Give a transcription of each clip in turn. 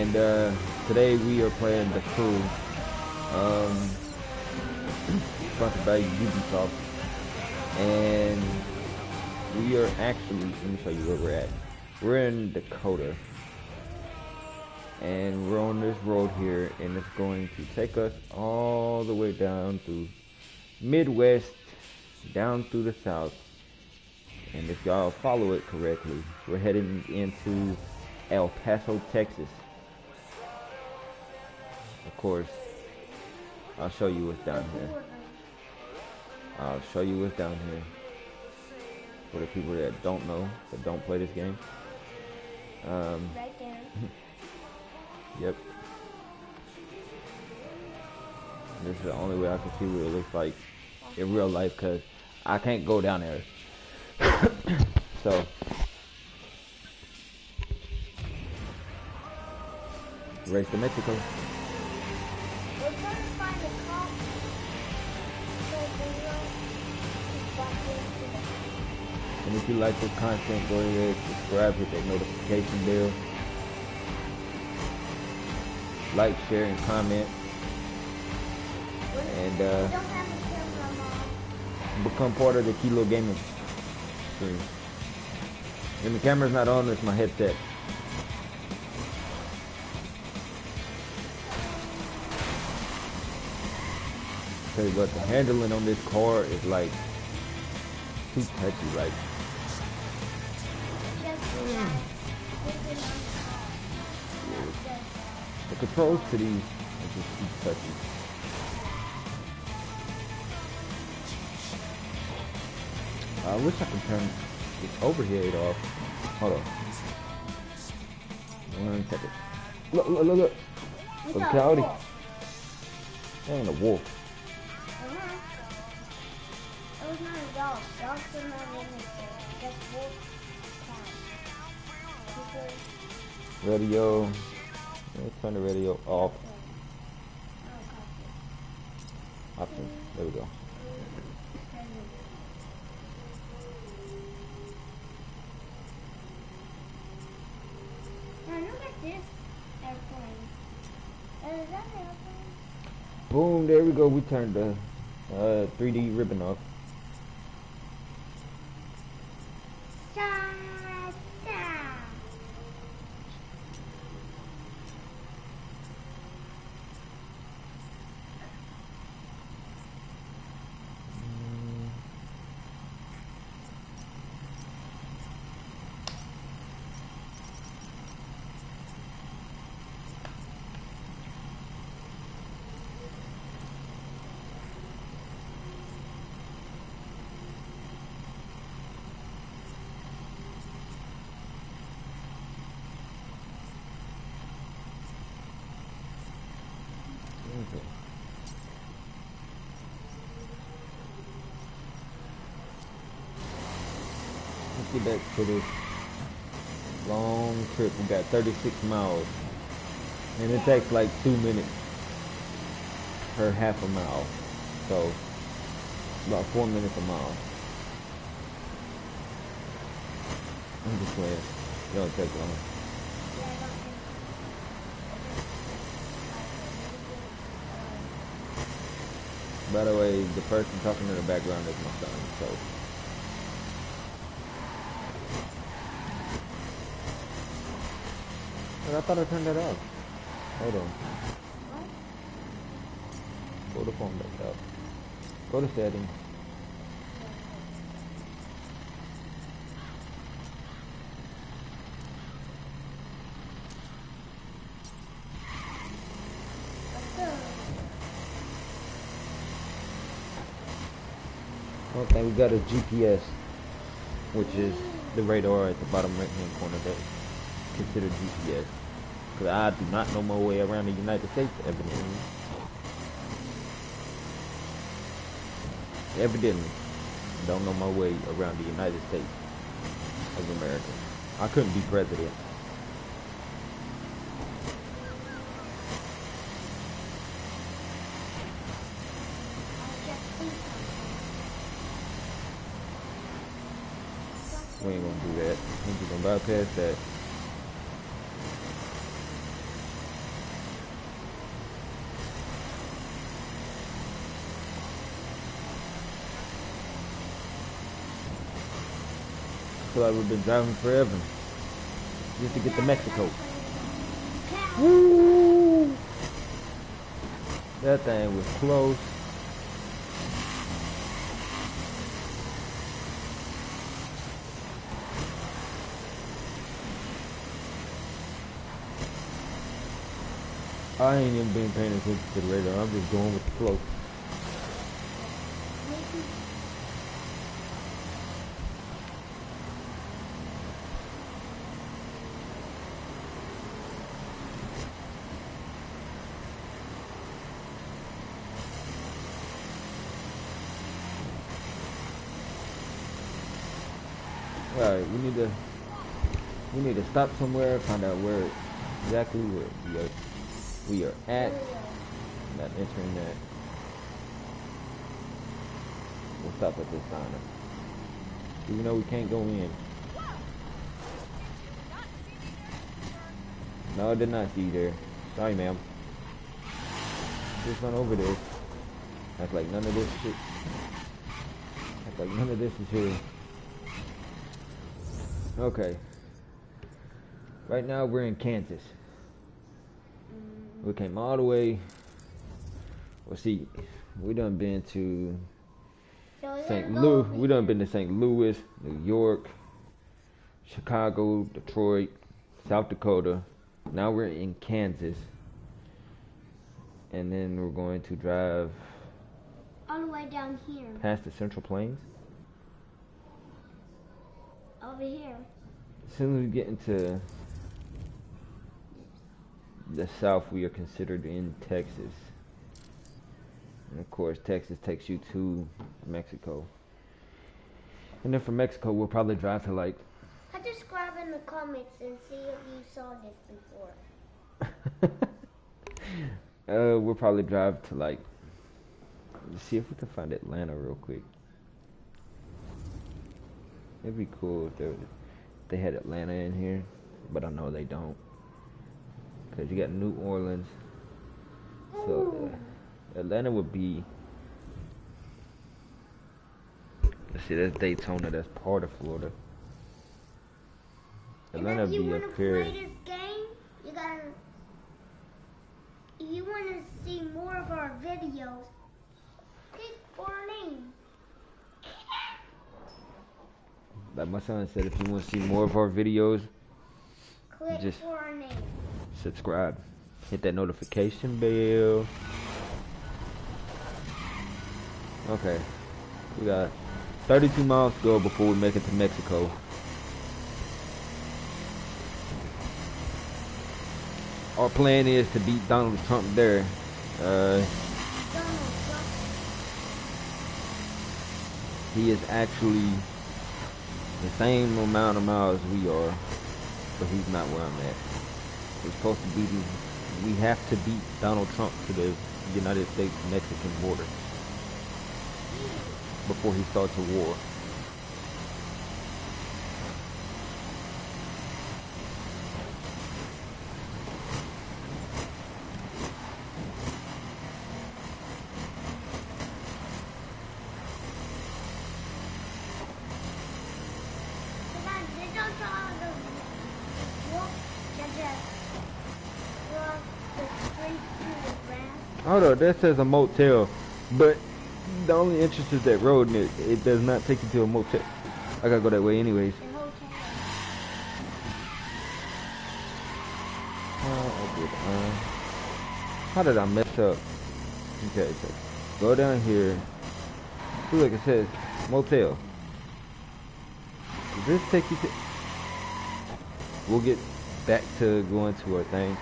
And today we are playing The Crew, sponsored by Ubisoft, and we are actually, let me show you where we're at. We're in Dakota, and we're on this road here, and it's going to take us all the way down through Midwest, down through the South. And if y'all follow it correctly, we're heading into El Paso, Texas. Of course, I'll show you what's down here. I'll show you what's down here for the people that don't know, that don't play this game. Right there. Yep. This is the only way I can see what it looks like in real life, because I can't go down there. So, race to Mexico. We're trying to find a cop. And if you like this content, go ahead, subscribe, hit that notification bell. Like, share, and comment. And We don't have a camera, Mom. become part of the Kilo Gaming stream. And the camera's not on, it's my headset. Tell you what, the handling on this car is like too touchy, like the controls to these are just too touchy. I wish I could turn this overhead off. Hold on. 1 second. Look, look, look, look. Look, Coyote. That ain't a wolf. It was not a dog. Dogs are not anything. Just wolf, cat. Radio. Let's turn the radio off. Options. There we go. Now look at this airplane. Is that an airplane? Boom, there we go. We turned the 3D ribbon off. Okay. Let's get back to this long trip. We got 36 miles, and it takes like 2 minutes per half a mile, so about 4 minutes a mile. I'm just playing. It don't take long. By the way, the person talking in the background is my son, so. But I thought I turned that off. Hold on. Pull the phone back up. Go to settings. Okay, we got a GPS, which is the radar at the bottom right hand corner that's considered GPS. Because I do not know my way around the United States, evidently. Evidently, don't know my way around the United States of America. I couldn't be president. We ain't gonna do that. We just gonna bypass that. feel like we've been driving forever just to get to Mexico. Woo! That thing was close. I ain't even been paying attention to the radar. I'm just going with the flow. Alright, we need to stop somewhere, find out where exactly where we are at. Not entering that. We'll stop at this sign. Even though we can't go in. No, I did not see you there. Sorry, ma'am. Just run over this. Act like none of this shit. Act like none of this is here. Okay. Right now we're in Kansas. We came all the way. Well, see, we done been to St. Louis. We done been to St. Louis, New York, Chicago, Detroit, South Dakota. Now we're in Kansas. And then we're going to drive all the way down here. Past the Central Plains. Over here. As soon as we get into the South, we are considered in Texas. And of course, Texas takes you to Mexico. And then from Mexico, we'll probably drive to like... Describe in the comments and see if you saw this before. We'll probably drive to like... Let's see if we can find Atlanta real quick. It'd be cool if they had Atlanta in here, but I know they don't. Because you got New Orleans. So Atlanta would be... Let's see, that's Daytona, that's part of Florida. Atlanta would be up here. If you want to play this game, you gotta... If you want to see more of our videos, click for our name. Like my son said, if you want to see more of our videos, click just for our name. Subscribe. Hit that notification bell. Okay. We got 32 miles to go before we make it to Mexico. Our plan is to beat Donald Trump there. He is actually the same amount of miles we are, but he's not where I'm at. We're supposed to beat him. We have to beat Donald Trump to the United States-Mexican border before he starts a war. Hold on, that says a motel, but the only entrance is that road and it does not take you to a motel. I gotta go that way anyways. How did I mess up? Okay, so go down here. See, like it says, motel. Does this take you to... We'll get back to going to our thing.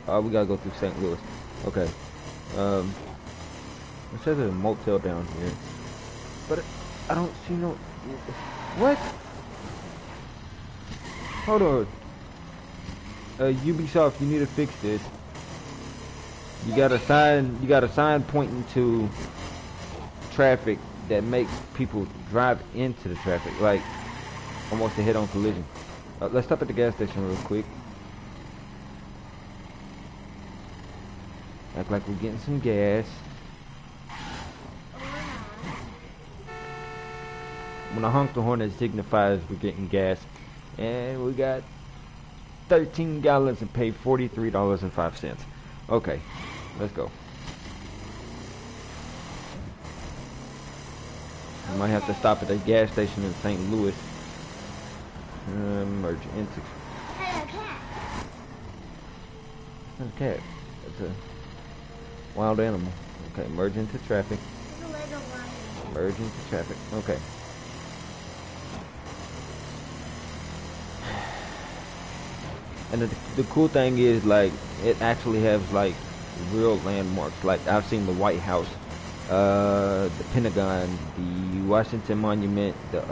We gotta go through St. Louis. Okay. It says there's a motel down here, but I don't see no... What? Hold on. Ubisoft, you need to fix this. You got a sign pointing to traffic that makes people drive into the traffic, like almost a head-on collision. Let's stop at the gas station real quick. Act like we're getting some gas. When I honk the horn, it signifies we're getting gas. And we got 13 gallons and paid $43.05. Okay, let's go. I might have to stop at a gas station in St. Louis. Merge into. Hey, a cat. That's a cat. That's a wild animal. Okay, merge into traffic. It's a little one. Merge into traffic. Okay. And the cool thing is, like, it actually has like real landmarks. Like, I've seen the White House, the Pentagon, the Washington Monument, the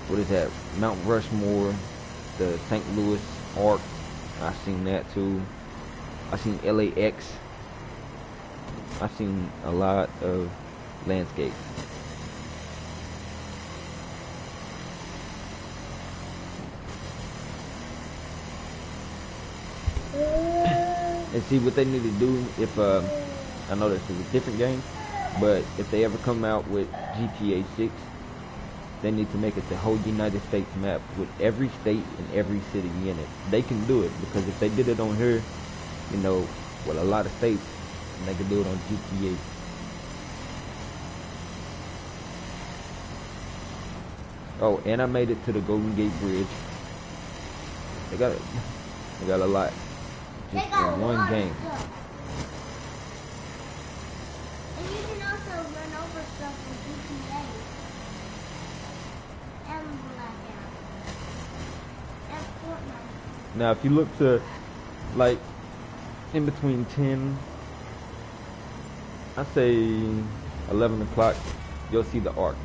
what is that? Mount Rushmore, the St. Louis Arc. I've seen that too. I've seen LAX. I've seen a lot of landscapes. And see what they need to do if I know this is a different game, but if they ever come out with GTA 6, they need to make it the whole United States map with every state and every city in it. They can do it, because if they did it on here, you know, with a lot of states, and they can do it on GTA. Oh, and I made it to the Golden Gate Bridge. They got a lot. Just in one game. And you can also run over stuff in GTA. And Blackout. And Fortnite. Now, if you look to, like, in between 10, I say 11 o'clock, you'll see the arc.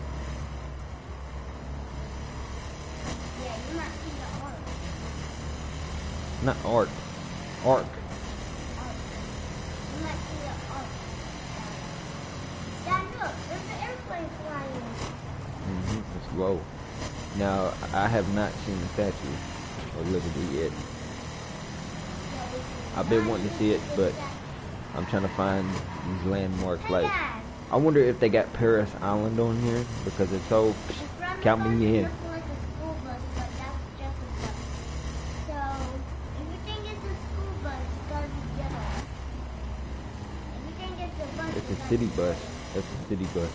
Yeah, you might see the arc. Not arc. Arc. You might see the arc. Dad, look, there's an airplane flying. It's low. Now, I have not seen the Statue of Liberty yet. I've been wanting to see it, but I'm trying to find these landmarks. Like, I wonder if they got Paris Island on here, because if so, count me in. It's a city bus. It's a city bus.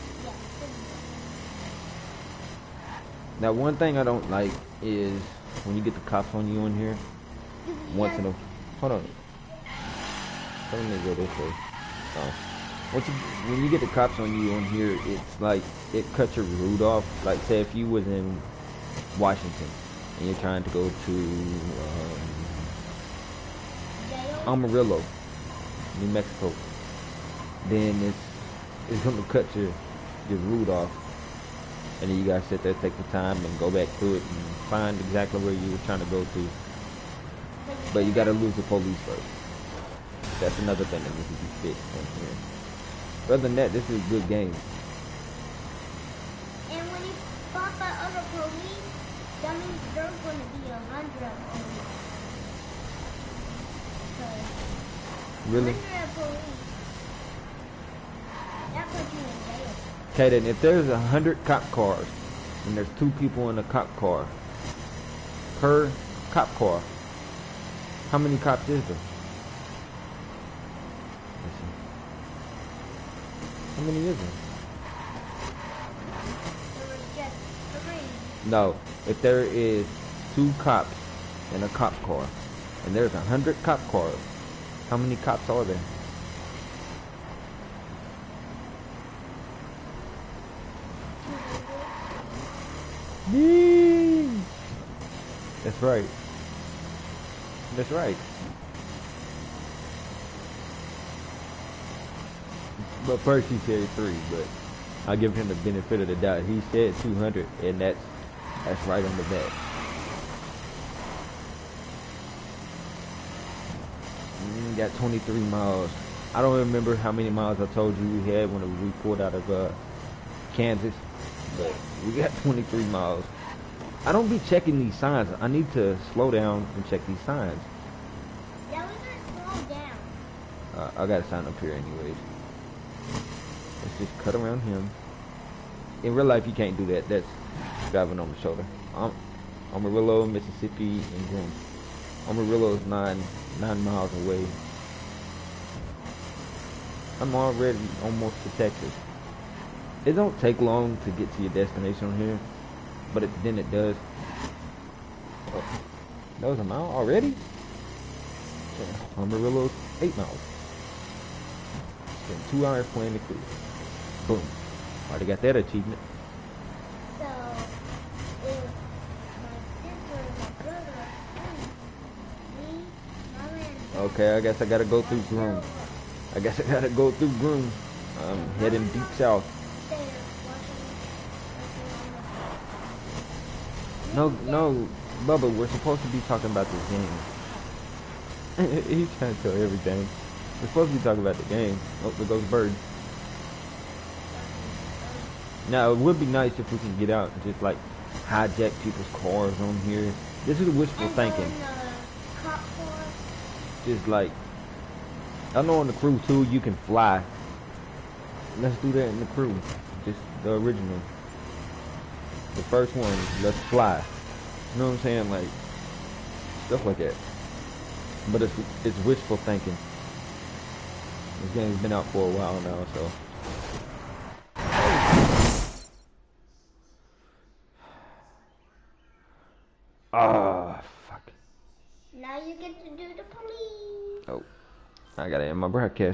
Now, one thing I don't like is when you get the cops on you on here. Once in a hold on. Let me go this way. Oh. When you get the cops on you on here, it's like it cuts your route off. Like, say if you was in Washington and you're trying to go to Amarillo, New Mexico, then it's gonna cut your route off, and then you gotta sit there, take the time, and go back through it and find exactly where you were trying to go to. But you gotta lose the police first. That's another thing that needs to be fixed on here. Other than that, this is a good game. And when you spot by other police, that means there's going to be 100 police. So, Really? 100 police. That puts you in jail. Okay, then if there's 100 cop cars and there's 2 people in a cop car, per cop car, how many cops is there? Let's see. How many is there? There was just 3. No, if there is 2 cops in a cop car and there's 100 cop cars, how many cops are there? Yee! That's right. That's right. But first he said 3, but I'll give him the benefit of the doubt. He said 200, and that's right on the back. Got 23 miles. I don't remember how many miles I told you we had when we pulled out of Kansas, but we got 23 miles. I don't be checking these signs. I need to slow down and check these signs. Yeah, we gotta slow down. I got a sign up here anyways. Let's just cut around him. in real life, you can't do that. That's driving on the shoulder. Amarillo, Mississippi, and Groom. Amarillo is 9 miles away. I'm already almost to Texas. It don't take long to get to your destination on here, but then it does. Oh, that was a mile already? Yeah, Amarillo's 8 miles. Spent 2 hours playing the cruise. Boom. Already got that achievement. So, if my sister and my brother, me, Mama, and Okay, I guess I gotta go through Groom. I'm heading deep south. there watching No, Bubba, we're supposed to be talking about this game. He's trying to tell everything. We're supposed to be talking about the game. Oh, there goes Bird. Now, it would be nice if we can get out and just, like, hijack people's cars on here. This is wishful thinking. Cop car. Just, like, I know on the crew, too, you can fly. Let's do that in the crew. Just the original. The first one, let's fly. You know what I'm saying? Like, stuff like that. But it's wishful thinking. This game's been out for a while now, so. Ah, fuck. Now you get to do the police. Oh, I gotta end my broadcast.